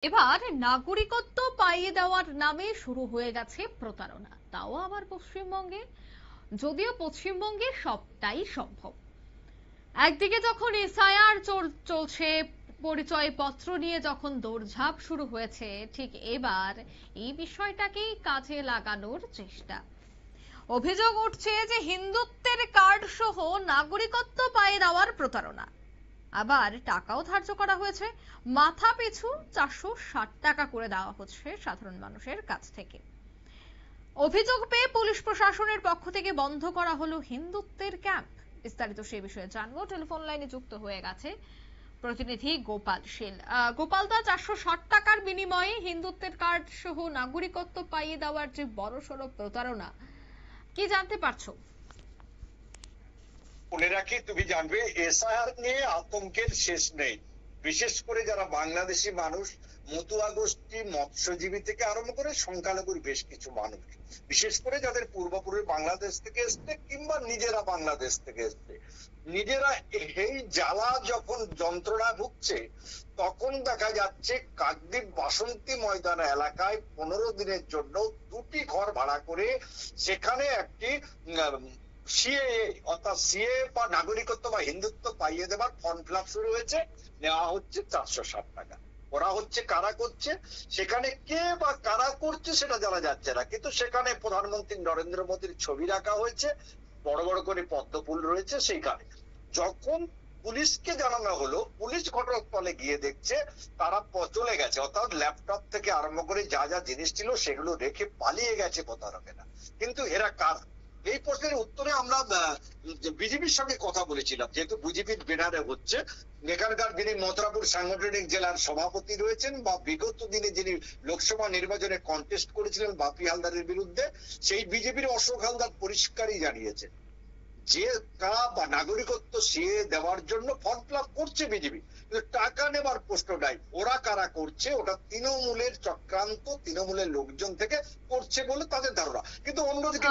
এবার নাগরিকত্ব পাইয়ে দেওয়ার নামে শুরু হয়ে গেছে প্রতারণা, তাও আবার পশ্চিমবঙ্গে। যদিও পশ্চিমবঙ্গে সবটাই সম্ভব। একদিকে যখন এসআইআর চলছে, পরিচয়পত্র নিয়ে যখন দৌড়ঝাঁপ শুরু হয়েছে, ঠিক এবার এই বিষয়টাকেই কাজে লাগানোর চেষ্টা। অভিযোগ উঠছে যে হিন্দুত্বের কার্ড সহ নাগরিকত্ব পাইয়ে দেওয়ার প্রতারণা। আবার টাকাও ধার্য করা হয়েছে, মাথা পিছু 460 টাকা করে দেওয়া হচ্ছে সাধারণ মানুষের কাছ থেকে। অভিযোগ পেয়ে পুলিশ প্রশাসনের পক্ষ থেকে বন্ধ করা হলো হিন্দুত্বের ক্যাম্প। বিস্তারিত সেই বিষয়ে জানবো, টেলিফোন লাইনে যুক্ত হয়ে গেছে প্রতিনিধি গোপাল শীল। গোপালদা, 460 টাকার বিনিময়ে হিন্দুত্বের কার্ড সহ নাগরিকত্ব পাইয়ে দেওয়ার যে বড়সড় প্রতারণা, কি জানতে পারছো? মনে রাখি, তুমি জানবে এসআইআর নিয়ে আতঙ্কের শেষ নেই। বিশেষ করে যারা বাংলাদেশি মানুষ, মতুয়া গোষ্ঠী, মৎস্যজীবী থেকে আরম্ভ করে সংখ্যালঘুর বেশ কিছু মানুষ, বিশেষ করে যাদের পূর্বপুরুষ বাংলাদেশ থেকে এসছে কিংবা নিজেরা বাংলাদেশ থেকে এসছে, নিজেরা এই জ্বালা যখন যন্ত্রণা ভুগছে, তখন দেখা যাচ্ছে কাকদ্বীপ বাসন্তী ময়দান এলাকায় 15 দিনের জন্য 2টি ঘর ভাড়া করে সেখানে একটি সিএএ অর্থাৎ সিএ বা নাগরিকত্ব বা হিন্দুত্ব পাইয়ে দেবার ফর্ম ফিল আপ শুরু হয়েছে। নেওয়া হচ্ছে 460 টাকা। ওরা হচ্ছে কারা করছে, সেখানে কে বা কারা করছে সেটা জানা যাচ্ছে না, কিন্তু সেখানে প্রধানমন্ত্রী নরেন্দ্র মোদীর ছবি রাখা হয়েছে, বড় বড় করে পদ্মফুল রয়েছে। সেইখানে যখন পুলিশকে জানানো হলো, পুলিশ ঘটনাস্থলে গিয়ে দেখছে তারা চলে গেছে, অর্থাৎ ল্যাপটপ থেকে আরম্ভ করে যা যা জিনিস ছিল সেগুলো রেখে পালিয়ে গেছে প্রতারকেরা। কিন্তু এরা কারা? এই প্রশ্নের উত্তরে আমরা বিজেপির সঙ্গে কথা বলেছিলাম, যেহেতু বিজেপির ব্যানারে হচ্ছে। এখানকার যিনি মথুরাপুর সাংগঠনিক জেলার সভাপতি রয়েছেন বা বিগত দিনে যিনি লোকসভা নির্বাচনে কন্টেস্ট করেছিলেন বাপি হালদারের বিরুদ্ধে, সেই বিজেপির অশোক হালদার পরিষ্কারই জানিয়েছেন যে কারা বা নাগরিকত্ব সিএ দেওয়ার জন্য ফর্ম ফিল আপ করছে বিজেপি, কিন্তু টাকা নেবার প্রশ্ন নাই। ওরা কারা করছে, ওটা তৃণমূলের চক্রান্ত, তৃণমূলের লোকজন থেকে করছে বলে তাদের ধারণা। কিন্তু অন্যদিকে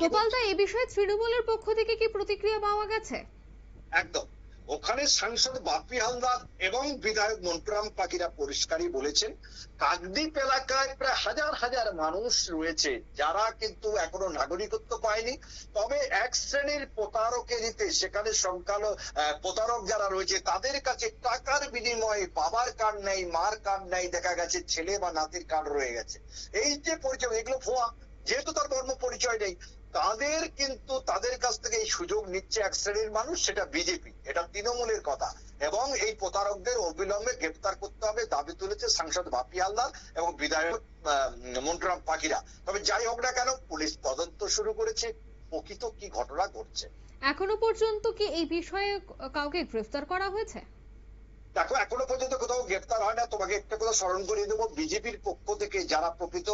গোপালদা, এই বিষয়ে তৃণমূলের পক্ষ থেকে কি প্রতিক্রিয়া পাওয়া গেছে? একদম, ওখানে সাংসদ বাপি হালদার এবং বিধায়ক মন্টুরাম পাখিরা পরিষ্কারই বলেছেন, কাকদ্বীপ এলাকায় প্রায় হাজার হাজার মানুষ রয়েছে যারা কিন্তু এখনো নাগরিকত্ব পায়নি। তবে এক শ্রেণীর প্রতারকেরিতে সেখানে প্রতারক যারা রয়েছে তাদের কাছে টাকার বিনিময়ে বাবার কার্ড নেই, মার কার্ড নেই, দেখা গেছে ছেলে বা নাতির কার্ড রয়ে গেছে। এই যে পরিচয়, এগুলো ভুয়া, যেহেতু তার ধর্ম পরিচয় নেই, তাদের কাছ থেকে এই সুযোগ নিচ্ছে এক শ্রেণীর মানুষ, সেটা বিজেপি, এটা তৃণমূলের কথা। এবং এই প্রতারকদের অবিলম্বে গ্রেফতার করতে হবে দাবি তুলেছে সাংসদ বাপি হালদার এবং বিধায়ক মন্টুরাম পাখিরা। তবে যাই হোক না কেন, পুলিশ তদন্ত শুরু করেছে, প্রকৃত কি ঘটনা ঘটছে। এখনো পর্যন্ত কি এই বিষয়ে কাউকে গ্রেফতার করা হয়েছে? দেখো, এখনো পর্যন্ত কোথাও গ্রেফতার হয় না। তোমাকে একটা কথা স্মরণ করিয়ে দেবো, বিজেপির পক্ষ থেকে যারা প্রকৃত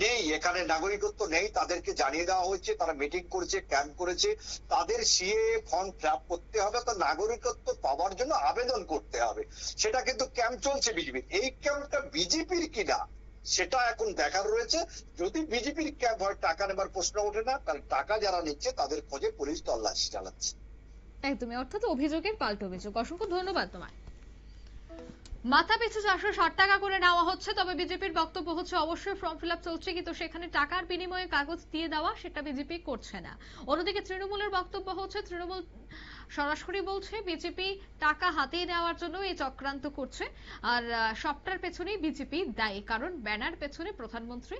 নেই, এখানে নাগরিকত্ব নেই, তাদেরকে জানিয়ে দেওয়া হয়েছে, তারা মিটিং করেছে, ক্যাম্প করেছে, তাদের সিএ ফর্ম ফিল আপ করতে হবে, তো নাগরিকত্ব পাওয়ার জন্য আবেদন করতে হবে। সেটা কিন্তু ক্যাম্প চলছে বিজেপির। এই ক্যাম্পটা বিজেপির কিনা সেটা এখন দেখার রয়েছে। যদি বিজেপির ক্যাম্প হয়, টাকা নেবার প্রশ্ন ওঠে না, তাহলে টাকা যারা নিচ্ছে তাদের খোঁজে পুলিশ তল্লাশি চালাচ্ছে। একদমই, অর্থাৎ অভিযোগের পাল্টা অভিযোগ। অসংখ্য ধন্যবাদ তোমায়। মাথা পিছু 460 টাকা করে নেওয়া হচ্ছে, তবে বিজেপির বক্তব্য হচ্ছে অবশ্যই ফর্ম ফিল আপ চলছে, কিন্তু সেখানে টাকার বিনিময়ে কাগজ দিয়ে দেওয়া সেটা বিজেপি করছে না। অন্যদিকে তৃণমূলের বক্তব্য হচ্ছে, তৃণমূল সরাসরি বলছে বিজেপি টাকা হাতে নেওয়ার জন্য এই চক্রান্ত করছে, আর সবটার পেছনেই বিজেপি দায়ী, কারণ ব্যানার পেছনে প্রধানমন্ত্রী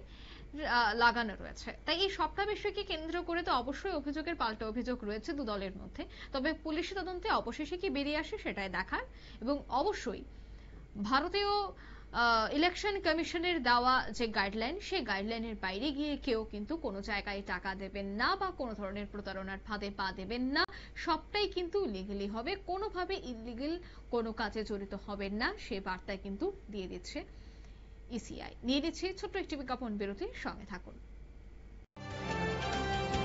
লাগানো রয়েছে। তাই এই সবটা বিষয়কে কেন্দ্র করে তো অবশ্যই অভিযোগের পাল্টা অভিযোগ রয়েছে দু দলের মধ্যে। তবে পুলিশি তদন্তে অবশেষে কি বেরিয়ে আসে সেটাই দেখার। এবং অবশ্যই ভারতীয় ইলেকশন কমিশনের দেওয়া যে গাইডলাইন, সেই গাইডলাইনের বাইরে গিয়ে কেউ কিন্তু কোনো জায়গায় টাকা দেবেন না বা কোনো ধরনের প্রতারণার ফাঁদে পা দেবেন না। সবটাই কিন্তু লিগ্যালি হবে, কোনোভাবে ইলিগেল কোনো কাজে জড়িত হবেন না, সে বার্তা কিন্তু দিয়ে দিচ্ছে ইসিআই। নিয়ে নিচ্ছে ছোট্ট একটি বিজ্ঞাপন বিরতির সঙ্গে থাকুন।